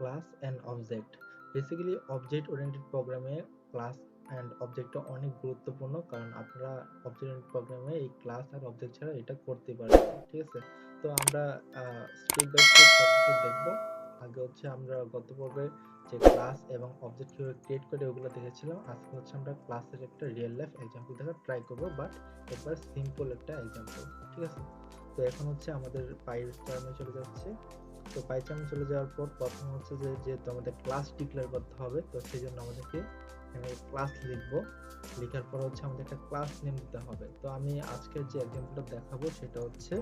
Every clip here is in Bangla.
Class and object. Basically object oriented প্রোগ্রামে ক্লাস অ্যান্ড অবজেক্টটা অনেক গুরুত্বপূর্ণ, কারণ আপনারা অবজেক্ট ওরিয়েন্টেড প্রোগ্রামে এই ক্লাস আর অবজেক্ট ছাড়া এটা করতে পারবেন না, ঠিক আছে। তো আমরা স্টেপ বাই স্টেপ সবকিছু দেখবো। আগে হচ্ছে আমরা গত পর্বে যে ক্লাস এবং অবজেক্ট কিভাবে ক্রিয়েট করে ওগুলো দেখেছিলাম। আজকে হচ্ছে আমরা ক্লাসের একটা রিয়েল লাইফ এক্সাম্পল দেখার ট্রাই করবো, বাট একবার সিম্পল একটা এক্সাম্পল, ঠিক আছে। তো এখন হচ্ছে আমাদের পাইচার্মে চলে যাচ্ছে। তো পাইচার্মে চলে যাওয়ার পর প্রথম হচ্ছে যে যেহেতু আমাদের ক্লাস ডিক্লেয়ার করতে হবে, তো সেই জন্য আমাদেরকে এখানে ক্লাস লিখবো। লেখার পর হচ্ছে আমাদের একটা ক্লাস নেম দিতে হবে। তো আমি আজকের যে এক্সাম্পলটা দেখাবো সেটা হচ্ছে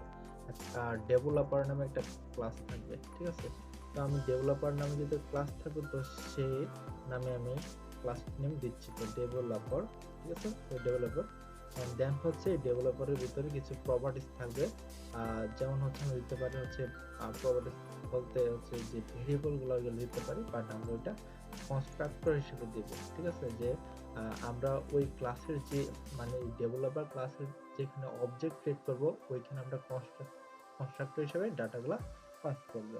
একটা ডেভেলপার নামে একটা ক্লাস থাকবে, ঠিক আছে। তো আমি ডেভেলপার নামে যদি ক্লাস থাকবে, তো সেই নামে আমি ক্লাস নেম দিচ্ছি, তো ডেভেলপার, ঠিক আছে। তো ডেভেলপার দেন হচ্ছে ডেভেলপারের ভিতরে কিছু প্রপার্টিস থাকবে, যেমন হচ্ছে আমি দিতে পারি হচ্ছে প্রপার্টিস বলতে হচ্ছে যে ভেরিয়েবল গুলো দিতে পারি, বাট আমরা ওইটা কনস্ট্রাক্টর হিসেবে দেব, ঠিক আছে। যে আমরা ওই ক্লাসের যে মানে ডেভেলপার ক্লাসের যেখানে অবজেক্ট ক্রিয়েট করব ওইখানে আমরা কনস্ট্রাক্টর হিসেবে ডাটাগুলো পাস করব।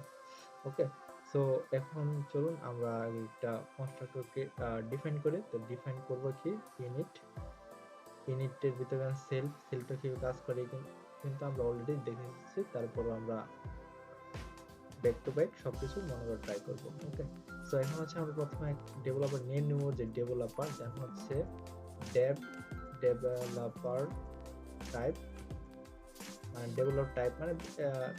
ওকে, সো এখন চলুন আমরা একটা কনস্ট্রাক্টরকে ডিফাইন করি। তো ডিফাইন করব কি ইউনিটের ভিতরে সেলফটা কিভাবে কাজ করে কিন্তু আমরা অলরেডি দেখে এসেছি, তারপরও আমরা ব্যাক টু ব্যাক সবকিছু মনে করে ট্রাই করব। ওকে, সো এখন হচ্ছে আমরা প্রথমে ডেভেলপার নেম নিব, যে ডেভেলপার, দেন হচ্ছে ডেভেলপার টাইপ, ডেভেলপ টাইপ মানে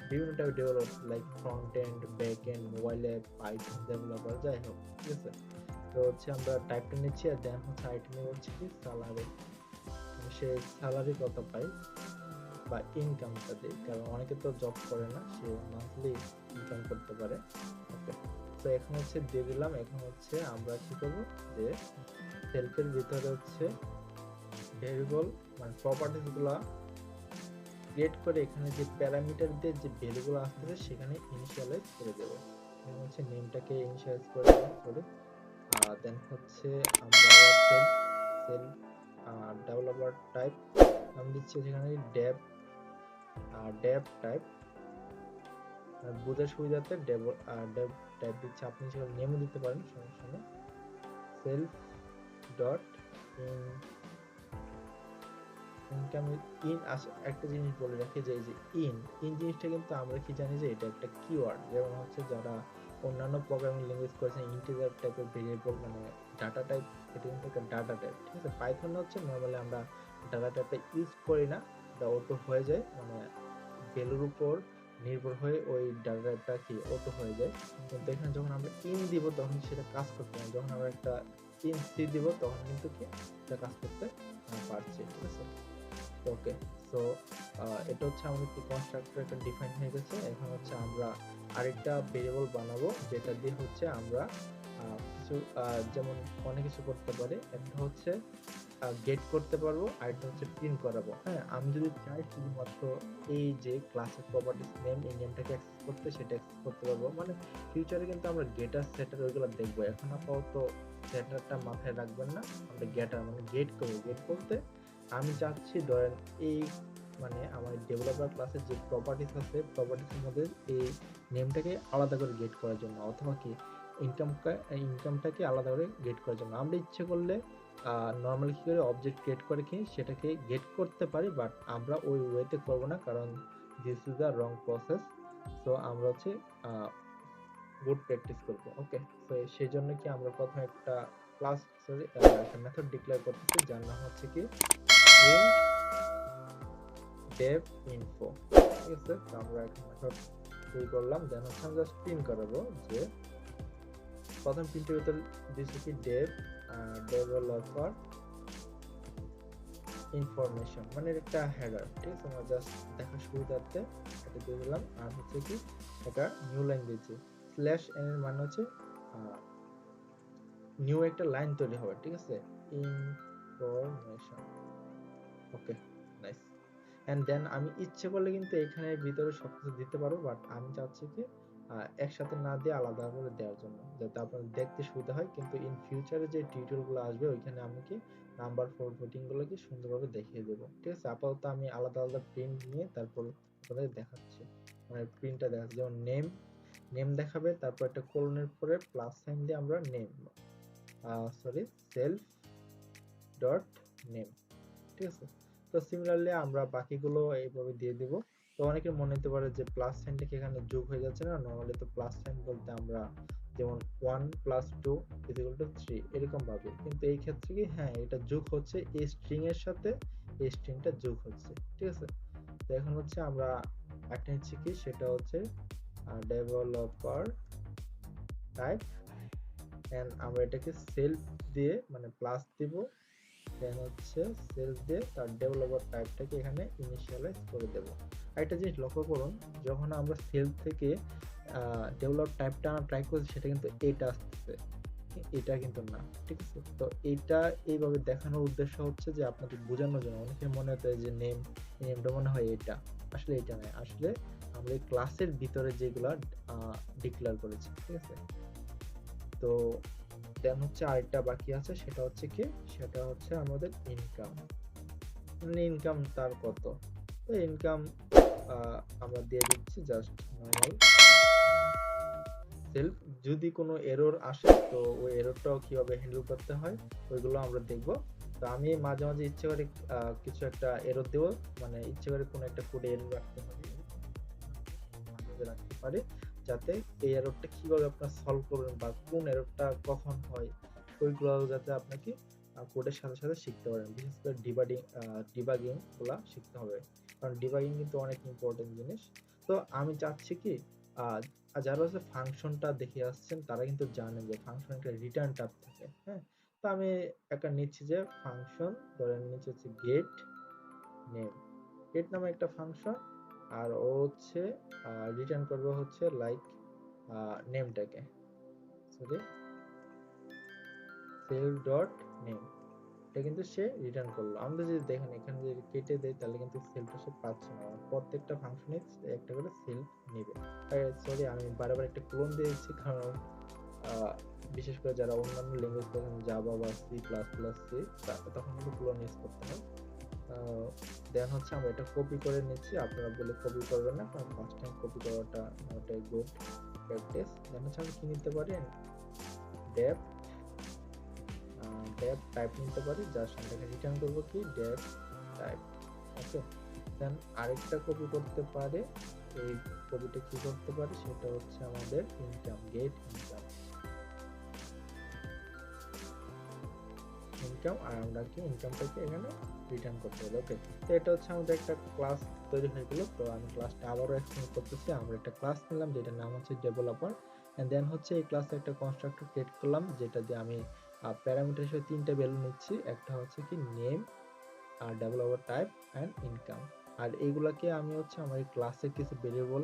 বিভিন্ন type develop, like front end, back end, mobile app, Python developer, যাই হোক, ঠিক আছে। তো হচ্ছে আমরা টাইপটা নিচ্ছি, আর দেন হচ্ছে আইটেম হচ্ছে কি স্যালারি, সে স্যালারি কত পায় বা ইনকামটা দেয়, কারণ অনেকে তো জব করে না, সে মান্থলি ইনকাম করতে পারে। ওকে, তো এখন হচ্ছে দিয়ে দিলাম। এখন হচ্ছে আমরা কি করব, যে সেলফের ভিতরে হচ্ছে ভেরিয়েবল মানে প্রপার্টিস গুলা ক্রিয়েট করে এখানে যে প্যারামিটার দিয়ে যে ভ্যালুগুলো আসতেছে সেখানে ইনিশিয়ালাইজ করে দেব। এখন হচ্ছে নেমটাকে ইনিশিয়ালাইজ করে দেব, সরি। দেন হচ্ছে আমরা সেলফ ডেভেলপার টাইপ নাম দিচ্ছি, যেখানে ডেভ টাইপ বোঝার সুবিধাতে ডেভ টাইপ দিচ্ছি। আপনি সেখানে নেমও দিতে পারেন, সমস্যা নেই। সেলফ ডট ইনকাম একটা জিনিস বলে রাখি, যে এই যে ইন জিনিসটা কিন্তু আমরা কি জানি যে এটা একটা কিওয়ার্ড। যেমন হচ্ছে যারা অন্যান্য প্রোগ্রামিং ল্যাঙ্গুয়েজ করেছেন, ইন্টিজার টাইপের ভেরিয়েবল মানে ডাটা টাইপ, এটা কিন্তু একটা ডাটা টাইপ, ঠিক আছে। পাইথন হচ্ছে নরমালি আমরা ডাটা টাইপটা ইউজ করি না, এটা অটো হয়ে যায়, মানে ভ্যালুর উপর নির্ভর হয়ে ওই ডাটা টাইপটা কি অটো হয়ে যায়। কিন্তু এখানে যখন আমরা ইন দিব তখন সেটা কাজ করতে না, যখন আমরা একটা ইন সি দিব তখন কিন্তু কি এটা কাজ করতে পারছে, ঠিক আছে। ওকে, সো এটা হচ্ছে আমাদের কি কনস্ট্রাক্টর একটা ডিফাইন হয়ে গেছে। এখন হচ্ছে আমরা আরেকটা ভেরিয়েবল বানাবো, যেটা দিয়ে হচ্ছে আমরা কিছু যেমন অনেক কিছু করতে পারে। একটা হচ্ছে গেট করতে পারবো, আর একটা হচ্ছে প্রিন্ট করাবো। হ্যাঁ, আমি যদি চাই শুধুমাত্র এই যে ক্লাসের প্রপার্টিস নেম, এই নেমটাকে অ্যাক্সেস করতে, সেটা অ্যাক্সেস করতে পারবো। মানে ফিউচারে কিন্তু আমরা গেটার সেটার ওইগুলো দেখবো, এখন আপাতত সেটারটা মাথায় রাখবেন না। আমরা গেটার মানে গেট করবো। গেট করতে আমি চাচ্ছি ধরেন এই মানে আমার ডেভেলপার ক্লাসের যে প্রপার্টিস আছে, প্রপার্টিসের মধ্যে এই নেমটাকে আলাদা করে গেট করার জন্য, অথবা কি ইনকামটাকে আলাদা করে গেট করার জন্য আমরা ইচ্ছে করলে নর্মালি কি করে অবজেক্ট ক্রিয়েট করে কি সেটাকে গেট করতে পারি, বাট আমরা ওই ওয়েতে করব না, কারণ this is the wrong process. So আমরা হচ্ছে গুড প্র্যাকটিস করব। ওকে, সো সেই জন্য কি আমরা প্রথমে একটা ক্লাস সরি একটা মেথড ডিক্লেয়ার করতেছি, যার নাম হচ্ছে কি প্রিন্ট dev info, ঠিক আছে। তো আমরা একটা মেথড তৈরি করলাম, দেন হচ্ছে আমরা জাস্ট প্রিন্ট করাবো যে প্রথম প্রিন্টের ভিতর দিয়েছি কি ডেভেলপার ইনফরমেশন, মানে একটা হেডার, ঠিক আছে। আমরা জাস্ট দেখার সুবিধার্থে এটা দিয়ে দিলাম। আর হচ্ছে কি একটা নিউ লাইন দিয়েছি, স্ল্যাশ এন এর মানে হচ্ছে নিউ একটা লাইন তৈরি হবে, ঠিক আছে, information. Okay, nice. And then আমি ইচ্ছে করলে কিন্তু এখানে ভিতরে সবকিছু দিতে পারবো, বাট আমি চাচ্ছি কি একসাথে না দিয়ে আলাদা করে দেওয়ার জন্য, যাতে আপনাদের দেখতে সুবিধা হয়। কিন্তু ইন ফিউচারে যে টিউটোরিয়াল গুলো আসবে ওইখানে আমি কি নাম্বার ফরম্যাটিং গুলো কি সুন্দরভাবে দেখিয়ে দেবো, ঠিক আছে। আপাতত আমি আলাদা আলাদা প্রিন্ট নিয়ে তারপর আপনাদের দেখাচ্ছি, মানে প্রিন্টটা দেখাচ্ছি। যেমন নেম নেম দেখাবে, তারপর একটা কোলনের পরে প্লাস সাইন দিয়ে আমরা নেম সেলফ ডট নেম, ঠিক আছে। তো সিমিলারলি আমরা বাকিগুলো এইভাবে দিয়ে দিব। তো অনেকের মনে হতে পারে যে প্লাস সাইনটা কি এখানে যোগ হয়ে যাচ্ছে না, নরমালি তো প্লাস সাইন বলতে আমরা যেমন 1 + 2 = 3 এরকম ভাবে, কিন্তু এই ক্ষেত্রে কি হ্যাঁ এটা যোগ হচ্ছে এই স্ট্রিং এর সাথে, এই স্ট্রিংটা যোগ হচ্ছে, ঠিক আছে। তো এখন হচ্ছে আমরা একটা নিচ্ছি কি, সেটা হচ্ছে ডেভেলপার টাইপ, এন্ড আমরা এটাকে সেলফ দিয়ে মানে প্লাস দিব, দেন হচ্ছে সেলফ দিয়ে তার ডেভেলপার টাইপটাকে এখানে ইনিশিয়ালাইজ করে দেব। একটা জিনিস লক্ষ্য করুন, যখন আমরা সেলফ থেকে ডেভেলপ টাইপটা আমরা ট্রাই করছি, সেটা কিন্তু এটা আসছে, এটা কিন্তু না, ঠিক আছে। তো এটা এইভাবে দেখানোর উদ্দেশ্য হচ্ছে যে আপনাদের বোঝানোর জন্য। অনেকের মনে হতে যে নেমটা মনে হয় এটা, আসলে এটা নয়, আসলে আমরা এই ক্লাসের ভিতরে যেগুলা ডিক্লেয়ার করেছি, ঠিক আছে। তো দেন হচ্ছে আরেকটা বাকি আছে, সেটা হচ্ছে কি, সেটা হচ্ছে আমাদের ইনকাম, মানে ইনকাম তার কত। তো ইনকাম আমরা দিয়ে দিচ্ছি জাস্ট নরমাল সেলফ। যদি কোনো এরর আসে তো ওই এররটাও কিভাবে হ্যান্ডেল করতে হয় ওইগুলো আমরা দেখব। তো আমি মাঝে মাঝে ইচ্ছে করে কিছু একটা এরর দেব, মানে ইচ্ছে করে কোনো একটা কোডে এরর রাখতে পারি, রাখতে পারি, যাতে এই এররটা কিভাবে আপনারা সলভ করবেন বা কোন এররটা কখন হয় ওইগুলো যাতে আপনাকে কোডের সাথে সাথে শিখতে পারেন। বিশেষ করে ডিবাগিং গুলা শিখতে হবে, কারণ ডিবাগিং কিন্তু অনেক ইম্পর্টেন্ট জিনিস। তো আমি চাচ্ছি কি যারা হচ্ছে ফাংশনটা দেখে আসছেন তারা কিন্তু জানেন যে ফাংশন একটা রিটার্ন টাইপ থাকে, হ্যাঁ। তো আমি একটা নিচ্ছি যে ফাংশন, ধরেন নিচে হচ্ছে গেট নেম, গেট নামে একটা ফাংশন, আর ও হচ্ছে রিটার্ন করবে হচ্ছে লাইক নেমটাকে, সরি সেলফ ডট নেম, এটা কিন্তু সে রিটার্ন করলো। আমরা যদি দেখেন এখানে যদি কেটে দেই তাহলে কিন্তু সেলফটা সে পাচ্ছে না, প্রত্যেকটা ফাংশনে একটা করে সেলফ নেবে। সরি আমি বারবার একটা ক্লোন দিয়েছি, কারণ বিশেষ করে যারা অন্যান্য ল্যাঙ্গুয়েজ পড়েন জাভা বা সি প্লাস প্লাস সি, তখন কিন্তু ক্লোন ইউজ করতে হয়। দেন হচ্ছে আমরা এটা কপি করে নিচ্ছি, আপনারা বলে কপি করবেন না, কারণ ফার্স্ট টাইম কপি করাটা নট এ গুড প্র্যাকটিস। দেন হচ্ছে আমরা কি নিতে পারি, ডেপ টাইপ নিতে পারি, যার সাথে রিটার্ন করব কি ডেপ টাইপ, ওকে। দেন আরেকটা কপি করতে পারে, এই কপিটা কি করতে পারি, সেটা হচ্ছে আমাদের ইনকাম, গেট ইনকাম, আর আমরা কি ইনকামটাকে এখানে রিটার্ন করতে হবে, ওকে। তো এটা হচ্ছে আমাদের একটা ক্লাস তৈরি হয়ে গেল। তো আমি ক্লাসটা আবারও এক্সপ্লেন করতেছি। আমরা একটা ক্লাস নিলাম যেটার নাম হচ্ছে ডেভেলপার, এন্ড দেন হচ্ছে এই ক্লাসে একটা কনস্ট্রাক্টর ক্রিয়েট করলাম, যেটা দিয়ে আমি প্যারামিটার হিসেবে তিনটা ভ্যালু নিচ্ছি, একটা হচ্ছে কি নেম, আর ডেভেলপার টাইপ এন্ড ইনকাম। আর এইগুলাকে আমি হচ্ছে আমার এই ক্লাসের কিছু ভেরিয়েবল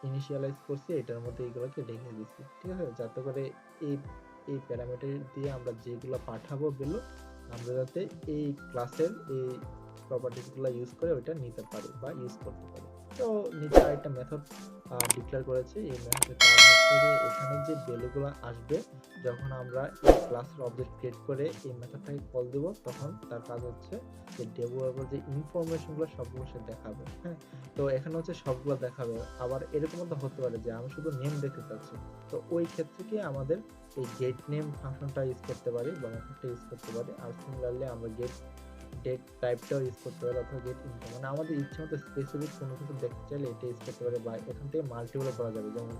ইনিশিয়ালাইজ করছি, এটার মধ্যে এইগুলোকে রেখে দিচ্ছি, ঠিক আছে, যাতে করে এই এই প্যারামিটার দিয়ে আমরা যেগুলো পাঠাবো ভ্যালু, আমরা যাতে এই ক্লাসের এই প্রপার্টিজ গুলো ইউজ করে ওইটা নিতে পারি বা ইউজ করতে পারি। তো নিচে আরেকটা মেথড ডিক্লেয়ার করেছি, এই মেথডের কাজ হচ্ছে যে এখানে যে ভ্যালুগুলো আসবে যখন আমরা এই ক্লাসের অবজেক্ট ক্রিয়েট করে এই মেথডটাকে কল দেব, তখন তার কাজ হচ্ছে যে ডেভেলপার যে ইনফরমেশনগুলো সবগুলো সে দেখাবে, হ্যাঁ। তো এখানে হচ্ছে সবগুলো দেখাবে। আবার এরকম তো হতে পারে যে আমি শুধু নেম দেখতে চাচ্ছি, তো ওই ক্ষেত্রে কি আমাদের এই গেট নেম ফাংশনটা ইউজ করতে পারি বা মেথডটা ইউজ করতে পারি। আর সিমিলারলি আমরা গেট ডেট টাইপটাও ইউজ করতে পারি, অথবা গেট ইনকাম, মানে আমাদের ইচ্ছা মতো স্পেসিফিক কোনো কিছু দেখতে চাইলে এটা ইউজ করতে পারি, বা এখান থেকে মাল্টিপলও করা যাবে, যেমন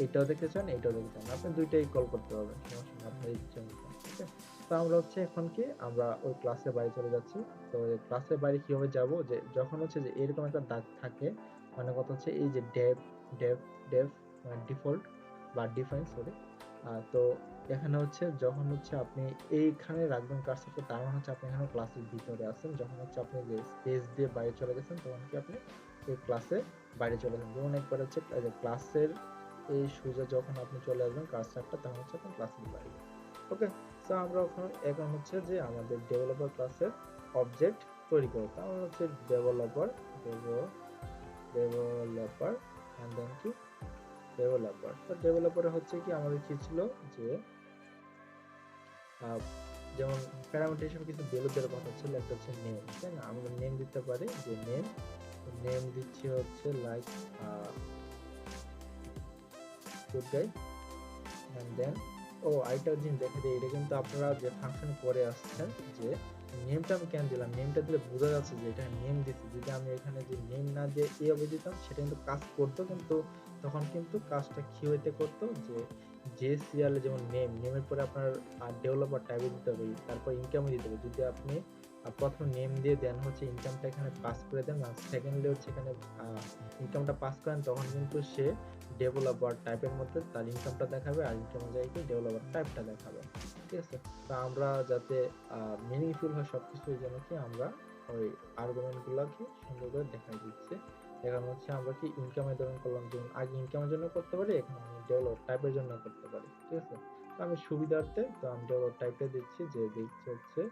এটাও দেখতে চান এটাও দেখতে চান, আপনি দুইটাই কল করতে পারবেন, সমস্যা নেই, আপনার ইচ্ছা মতো, ঠিক আছে। তো আমরা হচ্ছে এখন কি আমরা ওই ক্লাসের বাইরে চলে যাচ্ছি। তো ক্লাসের বাইরে কিভাবে যাব, যে যখন হচ্ছে যে এরকম একটা দাগ থাকে, মানে কথা হচ্ছে এই যে ডেভ ডেভ ডেভ মানে ডিফল্ট বা ডিফাইন, সরি। তো এখানে হচ্ছে যখন হচ্ছে আপনি এইখানে রাখবেন কার্সরটা, তার মানে হচ্ছে আপনি এখানে ক্লাসের ভিতরে আছেন। যখন হচ্ছে আপনি যে স্পেস দিয়ে বাইরে চলে গেছেন, তখন কি আপনি এই ক্লাসে বাইরে চলে যান। যেমন একবার হচ্ছে ক্লাসের এই সোজা যখন আপনি চলে আসবেন কার্সরটা, তখন হচ্ছে আপনি ক্লাসের বাইরে, ওকে। সো আমরা এখন হচ্ছে যে আমাদের ডেভেলপার ক্লাসের অবজেক্ট তৈরি করব। তাহলে হচ্ছে ডেভেলপার ডেভেলপার এন্ড দেন কি ডেভেলপার। তো ডেভেলপারে হচ্ছে কি আমাদের কি ছিল যে যেমন প্যারামিটার হিসেবে কিছু ভ্যালু দেওয়ার কথা ছিল, একটা হচ্ছে নেম, তাই না। আমরা নেম দিতে পারি, যে নেম দিচ্ছি হচ্ছে like good guy. And then আরেকটা জিনিস দেখে দিই, এটা কিন্তু আপনারা যে ফাংশন করে আসছেন যে নেমটা আমি কেন দিলাম, নেমটা দিলে বোঝা যাচ্ছে যে এটা নেম দিচ্ছি। যদি আমি এখানে যে নেম না দিয়ে এভাবে দিতাম সেটা কিন্তু কাজ করতো, কিন্তু তখন কিন্তু কাজটা কি হইতে করতো যে সিরিয়ালে যেমন নেমের পরে আপনার ডেভেলপার টাইপে দিতে হবে, তারপর ইনকামে দিতে হবে। যদি আপনি প্রথম নেম দিয়ে দেন হচ্ছে ইনকামটা এখানে পাস করে দেন, আর সেকেন্ডলি হচ্ছে এখানে ইনকামটা পাস করেন, তখন কিন্তু সে ডেভেলপার টাইপের মধ্যে তার ইনকামটা দেখাবে, আর ইনকামের জায়গায় ডেভেলপার টাইপটা দেখাবে। ঠিক আছে, তো আমরা যাতে মিনিংফুল হয় সবকিছু, এই জন্য কি আমরা ওই আর্গুমেন্ট গুলাকে সুন্দর করে দেখাই দিচ্ছি। এখানে হচ্ছে আমরা কি ইনকামের ধরন করলাম, যেমন আগে ইনকামের জন্য করতে পারি, এখন আমি ডেভেলপার টাইপের জন্য করতে পারি। ঠিক আছে, তো আমি সুবিধার্থে তো আমি ডেভেলপার টাইপটা দিচ্ছি, যে দিচ্ছি হচ্ছে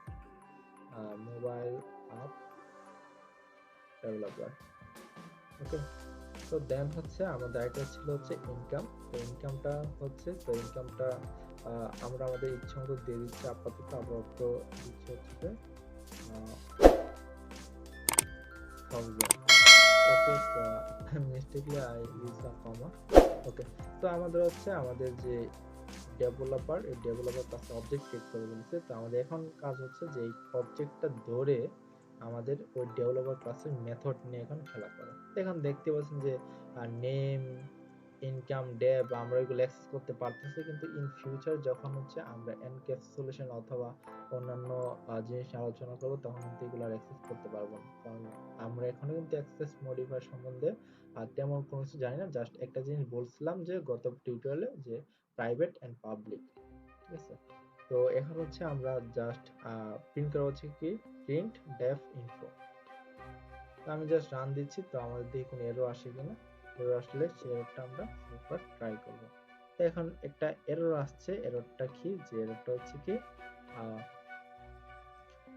মোবাইল অ্যাপ ডেভেলপার। ওকে, তো দেন হচ্ছে আমাদের আরেকটা ছিল হচ্ছে ইনকাম। তো ইনকামটা হচ্ছে, তো ইনকামটা আমরা আমাদের ইচ্ছা মতো দিয়ে দিচ্ছি। আপাতত দিচ্ছি হচ্ছে 1000। ওকে, মিস্টেকলি আই ইউজ আ কমা। ওকে, তো আমাদের হচ্ছে আমাদের যে ডেভেলপার, এই ডেভেলপার ক্লাসে অবজেক্ট ক্রিয়েট করে বলেছে। তো আমাদের এখন কাজ হচ্ছে যে এই অবজেক্টটা ধরে আমাদের ওই ডেভেলপার ক্লাসের মেথড নিয়ে এখন খেলা করে। এখন দেখতে পাচ্ছেন যে নেম, ইনকাম, ডেভ আমরা এগুলো অ্যাক্সেস করতে পারতেছি, কিন্তু ইন ফিউচার যখন হচ্ছে আমরা এনক্যাপসুলেশন অথবা অন্যান্য জিনিস আলোচনা করব, তখন কিন্তু এগুলো আর অ্যাক্সেস করতে পারবো না, কারণ আমরা এখনো কিন্তু অ্যাক্সেস মডিফায়ার সম্বন্ধে তেমন কোনো কিছু জানি না। জাস্ট একটা জিনিস বলছিলাম যে গত টিউটোরিয়ালে, যে প্রাইভেট এন্ড পাবলিক। ঠিক আছে, তো এখন হচ্ছে আমরা জাস্ট প্রিন্ট করা হচ্ছে কি প্রিন্ট ডেফ ইনফো। আমি জাস্ট রান দিচ্ছি, তো আমাদের দেখি কোনো এরর আসে কিনা। এরর আসলে সেই এররটা আমরা একবার ট্রাই করব। তো এখন একটা এরর আসছে, এররটা কি, যে এররটা হচ্ছে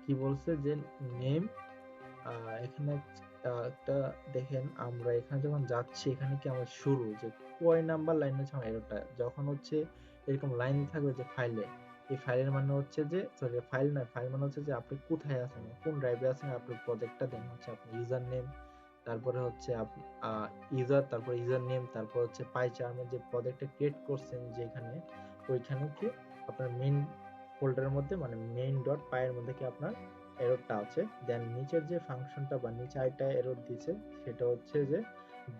কি বলছে যে নেম, এখানে একটা দেখেন, আমরা এখানে যখন যাচ্ছি, এখানে কি আমার শুরু যে কয় নাম্বার লাইন হচ্ছে আমার এররটা, যখন হচ্ছে এরকম লাইন থাকবে যে ফাইলে, এই ফাইলের মানে হচ্ছে যে সরি ফাইল না, ফাইল মানে হচ্ছে যে আপনি কোথায় আছেন, কোন ড্রাইভে আছেন, আপনার প্রজেক্টটা দেন হচ্ছে আপনার ইউজার নেম, তারপরে হচ্ছে ইউজার, তারপর ইউজার নেম, তারপর হচ্ছে পাই চার্মের যে প্রজেক্টটা ক্রিয়েট করছেন যেখানে, ওইখানে কি আপনার মেইন ফোল্ডারের মধ্যে মানে মেইন ডট পাই এর মধ্যে কি আপনার এররটা আছে। দেন নিচের যে ফাংশনটা বা নিচে আরেকটা এরর দিয়েছে, সেটা হচ্ছে যে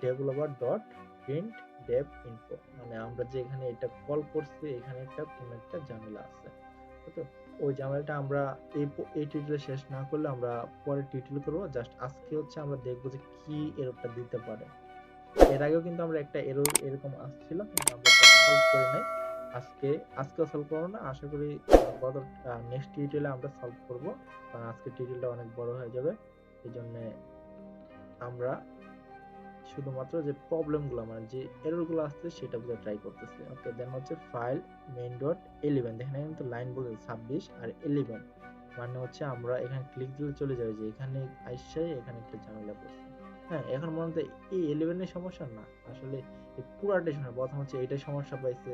developer dot print Dave info, মানে আমরা যে এখানে এটা কল করছি, এখানে একটা কোন একটা ঝামেলা আছে। ওকে, ওই ঝামেলাটা আমরা এই টিউটোরিয়াল শেষ না করলে আমরা পরে টিউটোরিয়াল করব। জাস্ট আজকে হচ্ছে আমরা দেখবো যে কি এররটা দিতে পারে। এর আগেও কিন্তু আমরা একটা এরর এরকম আসছিল, কিন্তু আমরা সলভ করি নাই। আজকে সলভ করব না, আশা করি গত নেক্সট টিউটোরিয়ালে আমরা সলভ করব, কারণ আজকে টিউটোরিয়ালটা অনেক বড় হয়ে যাবে। এই জন্য আমরা শুধুমাত্র যে প্রবলেমগুলো মানে যে এররগুলো আসছে সেটা বুঝে ট্রাই করতেছি। ওকে, দেন হচ্ছে ফাইল মেইন ডট 11, দেখেন কিন্তু লাইন বলতে 26 আর 11, মানে হচ্ছে আমরা এখানে ক্লিক দিলে চলে যাবে যে এখানে আইসাই এখানে একটা ঝামেলা পড়ছে। হ্যাঁ, এখন মনে হয় এই 11 এর সমস্যা না, আসলে এই পুরাটাই সমস্যা। প্রথম হচ্ছে এটাই সমস্যা পাইছে,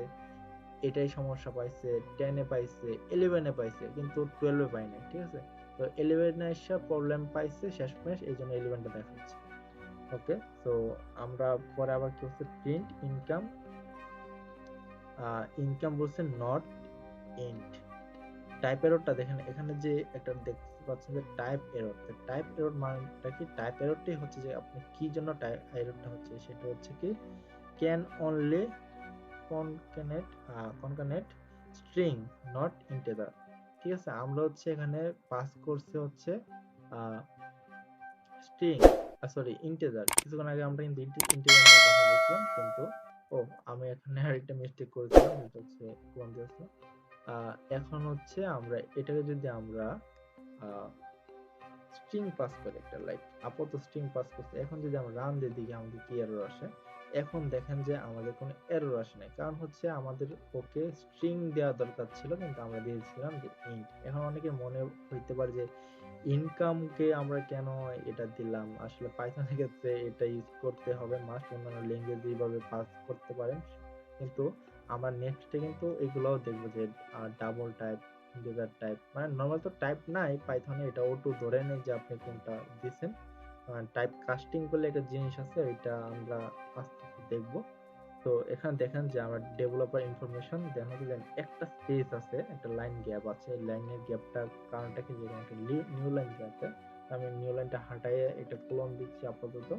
এটাই সমস্যা পাইছে, 10 এ পাইছে, 11 এ পাইছে, কিন্তু 12 এ পাই নাই। ঠিক আছে, তো 11 এ এসে প্রবলেম পাইছে শেষমেশ, এই জন্য 11 টা দেখাচ্ছে। ওকে, তো আমরা পরে আবার কি হচ্ছে প্রিন্ট ইনকাম, ইনকাম বলছে নট ইন্ট। টাইপ এররটা দেখেন, এখানে যে একটা দেখতে পাচ্ছেন যে টাইপ এরর, তো টাইপ এরর মানেটা কি, টাইপ এররটাই হচ্ছে যে আপনি কি জন্য টাইপ এররটা হচ্ছে, সেটা হচ্ছে কি can only concatenate concatenate string not integer. ঠিক আছে, আমরা হচ্ছে এখানে পাস করছে হচ্ছে স্ট্রিং, সরি ইন্টিজার। কিছুক্ষণ আগে আমরা কিন্তু ইন্টিজার নিয়ে কথা বলছিলাম, কিন্তু আমি এখানে আরেকটা মিস্টেক করেছিলাম, যেটা হচ্ছে কোন দিয়েছে, এখন হচ্ছে আমরা এটাকে যদি আমরা স্ট্রিং পাস করে একটা লাইক আপাতত স্ট্রিং পাস করতে, এখন যদি আমরা রান দিয়ে দিকে আমাদের কি এরর আসে, এখন দেখেন যে আমাদের কোনো এরর আসে নাই, কারণ হচ্ছে আমাদের ওকে স্ট্রিং দেওয়া দরকার ছিল, কিন্তু আমরা দিয়েছিলাম যে ইন্ট। এখন অনেকে মনে হইতে পারে যে ইনকামকে আমরা কেন এটা দিলাম, আসলে পাইথনের ক্ষেত্রে এটা ইউজ করতে হবে মাস্ট, অন্যান্য ল্যাঙ্গুয়েজ এইভাবে পাস করতে পারেন, কিন্তু আমরা নেক্সটে কিন্তু এগুলোও দেখবো যে ডাবল টাইপ, ইন্টিজার টাইপ, মানে নরমাল তো টাইপ নাই পাইথনে, এটা অটো ধরে নেই যে আপনি কোনটা দিবেন। টাইপ কাস্টিং বলে একটা জিনিস আছে, এটা আমরা আস্তে আস্তে দেখবো। তো এখানে দেখেন যে আমার ডেভেলপার ইনফরমেশন দেখেন যে একটা স্পেস আছে, একটা লাইন গ্যাপ আছে। লাইনের গ্যাপটা কারণটা কি, যে একটা নিউ লাইন আছে, আমি নিউ লাইনটা হাঁটাইয়ে এটা কোলন দিচ্ছি আপাতত।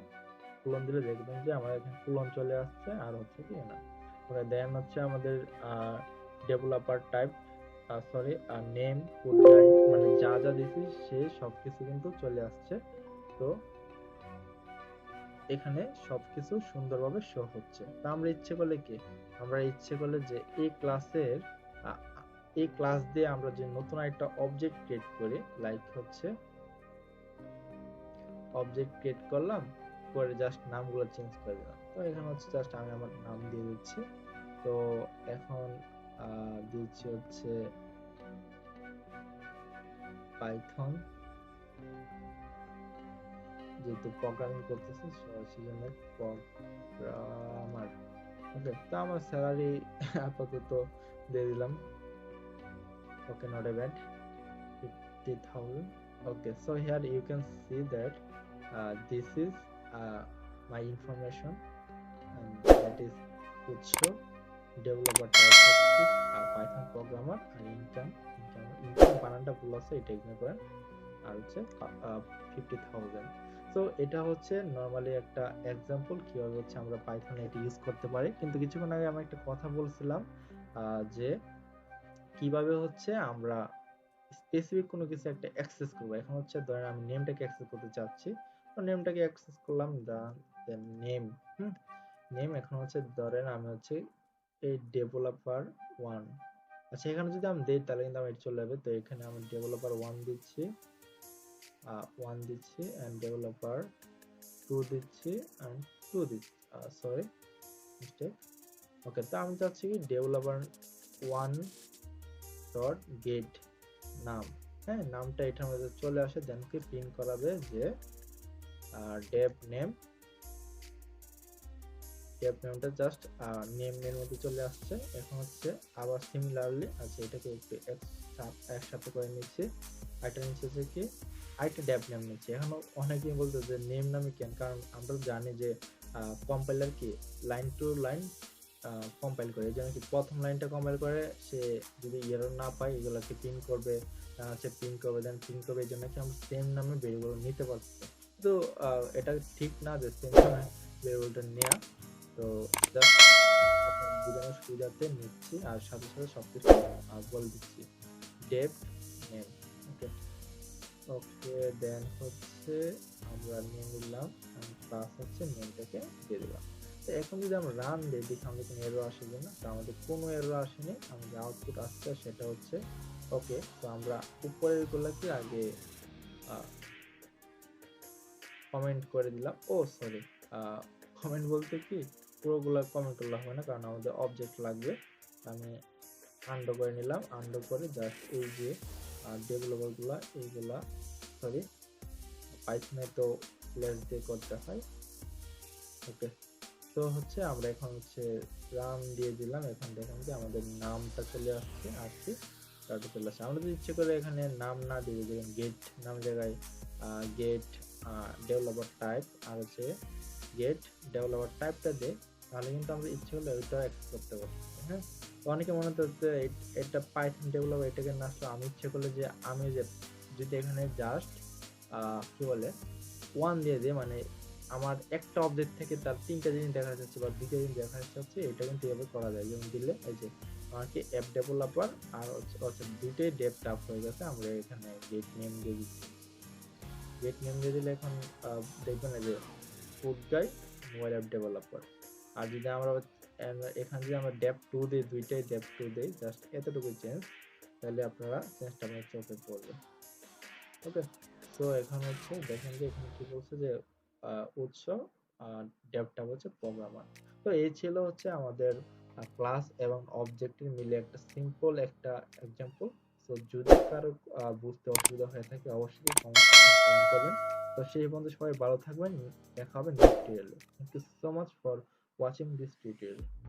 কোলন দিলে দেখবেন যে আমার এখানে কোলন চলে আসছে, আর হচ্ছে কি না ওটা দেন হচ্ছে আমাদের developer type, sorry name, code guide, মানে যা যা দিছি সে সবকিছু কিন্তু চলে আসছে। তো এখানে সবকিছু সুন্দরভাবে শো হচ্ছে। তা আমরা ইচ্ছে করলে কি, আমরা ইচ্ছে করলে যে এই ক্লাসের এই ক্লাস দিয়ে আমরা যে নতুন একটা অবজেক্ট ক্রিয়েট করি, লাইক হচ্ছে অবজেক্ট ক্রিয়েট করলাম, করে জাস্ট নামগুলো চেঞ্জ করে দিলাম। তো এখানে হচ্ছে জাস্ট আমি আমার নাম দিয়ে দিচ্ছি। তো এখন দিচ্ছি হচ্ছে পাইথন, যেহেতু প্রোগ্রামিং করতেছি সেজন্য প্রোগ্রামার। ওকে, তো আমার স্যালারি আপাতত দিয়ে দিলাম। ওকে, not a bad, 50,000. Okay, so here you can see that this is my information, and that is Utso, developer type হচ্ছে Python programmer, আর ইনকাম বানানটা ভুল আছে, এটা ইগনোর করেন। আর হচ্ছে 50,000। তো এটা হচ্ছে নরমালি একটা এক্সাম্পল কিভাবে হচ্ছে আমরা পাইথনে এটা ইউজ করতে পারি। কিন্তু কিছুক্ষণ আগে আমি একটা কথা বলছিলাম যে কিভাবে হচ্ছে আমরা স্পেসিফিক কোনো কিছু একটা অ্যাক্সেস করব। এখন হচ্ছে ধরেন আমি নেমটাকে অ্যাক্সেস করতে চাচ্ছি, তো নেমটাকে অ্যাক্সেস করলাম, দেন নেম, নেম। এখন হচ্ছে ধরেন আমি হচ্ছে এই ডেভেলপার 1, আচ্ছা এখানে যদি আমি দেই তাহলে কিন্তু আমার চলে যাবে। তো এখানে আমি ডেভেলপার 1 দিচ্ছি, 1 দিচ্ছি, এন্ড ডেভেলপার 2 দিচ্ছি, এন্ড 2 দিচ্ছি, সরি মিস্টেক। ওকে, তো আমি চাচ্ছি কি ডেভেলপার 1 ডট গেট নাম, হ্যাঁ নামটা এটার মধ্যে চলে আসে, দেন কি প্রিন্ট করাবে যে ডেভ নেম, ডেভ নেমটা জাস্ট নেমের মধ্যে চলে আসছে। এখন হচ্ছে আবার সিমিলারলি, আচ্ছা এটাকে একটু একসাথে করে নিচ্ছি। আইটা নিচ্ছে হচ্ছে কি আইটা ডেভ নেম নিচ্ছে। এখন অনেকেই বলতে যে নেম নামে কেন, কারণ আমরা জানি যে কম্পাইলার কি লাইন টু লাইন কম্পাইল করে, এই জন্য কি প্রথম লাইনটা কম্পাইল করে, সে যদি এরর না পায় এগুলোকে প্রিন্ট করবে, হচ্ছে প্রিন্ট করবে, দেন প্রিন্ট করবে, এই জন্য কি আমরা সেম নামে ভেরিয়েবল নিতে পারছি। তো এটা ঠিক না যে সেম নামে ভেরিয়েবলটা নেওয়া। তো জাস্ট আপনার বোঝানোর সুবিধাতে নিচ্ছি, আর সাথে সাথে সবকিছু বলে দিচ্ছি ডেভ নেম। ওকে, ওকে, দেন হচ্ছে আমরা নিয়ে নিলাম, প্লাস হচ্ছে নেমটাকে দিয়ে দিলাম। তো এখন যদি আমরা রান দিই, দেখি আমাদের কোনো এরর আসে কিনা। তো আমাদের কোনো এরর আসেনি, আমাদের আউটপুট আসছে সেটা হচ্ছে ওকে। তো আমরা উপরের গুলো কি আগে কমেন্ট করে দিলাম, ও সরি কমেন্ট বলতে কি পুরোগুলো কমেন্ট করলে হবে না, কারণ আমাদের অবজেক্ট লাগবে। আমি আন্ডো করে নিলাম, আন্ডো করে জাস্ট এই যে ডেভেলপার গুলা এইগুলা, সরি পাইথনে তো প্লেস দিয়ে করতে হয়। ওকে, তো হচ্ছে আমরা এখন হচ্ছে রান দিয়ে দিলাম। এখন দেখেন যে আমাদের নামটা চলে আসছে, আসছে তারপর চলে আসছে। আমরা যদি ইচ্ছে করে এখানে নাম না দিয়ে দেখেন গেট নাম জায়গায় গেট ডেভেলপার টাইপ, আর হচ্ছে গেট ডেভেলপার টাইপটা দেয়, তাহলে কিন্তু আমরা ইচ্ছে করলে ওইটা অ্যাক্সেস করতে পারছি। হ্যাঁ, তো অনেকে মনে হচ্ছে এটা পাইথন ডেভেলপার, এটাকে না আসলে আমি ইচ্ছে করলে যে আমি যে যদি এখানে জাস্ট কি বলে 1 দিয়ে দিই, মানে আমার একটা অবজেক্ট থেকে তার 3টা জিনিস দেখা যাচ্ছে বা 2টা জিনিস দেখা যাচ্ছে, এটা কিন্তু এভাবে করা যায়। যেমন দিলে এই যে আমাকে অ্যাপ ডেভেলপার আর হচ্ছে দুটোই ডেভ টাপ হয়ে গেছে, আমরা এখানে গেট নেম দিয়ে দিচ্ছি। গেট নেম দিয়ে দিলে এখন দেখবেন যে কোড গাই মোবাইল অ্যাপ ডেভেলপার। আর যদি আমরা এখানে যদি আমরা ডেভ 2 দিই, দুইটাই ডেভ 2 দিই, জাস্ট এতটুকু চেঞ্জ, তাহলে আপনারা চেঞ্জটা আপনার চোখে পড়বে। ওকে, তো এখন হচ্ছে দেখেন যে এখানে কি বলছে যে উৎস ডেভটা হচ্ছে প্রোগ্রামার। তো এই ছিল হচ্ছে আমাদের ক্লাস এবং অবজেক্টের মিলে একটা সিম্পল একটা এক্সাম্পল। তো যদি কারো বুঝতে অসুবিধা হয়ে থাকে অবশ্যই কমেন্ট করবেন। তো সেই পর্যন্ত সবাই ভালো থাকবেন, দেখা হবে নেক্সট টিউটোরিয়ালে। Thank you so much for watching this tutorial.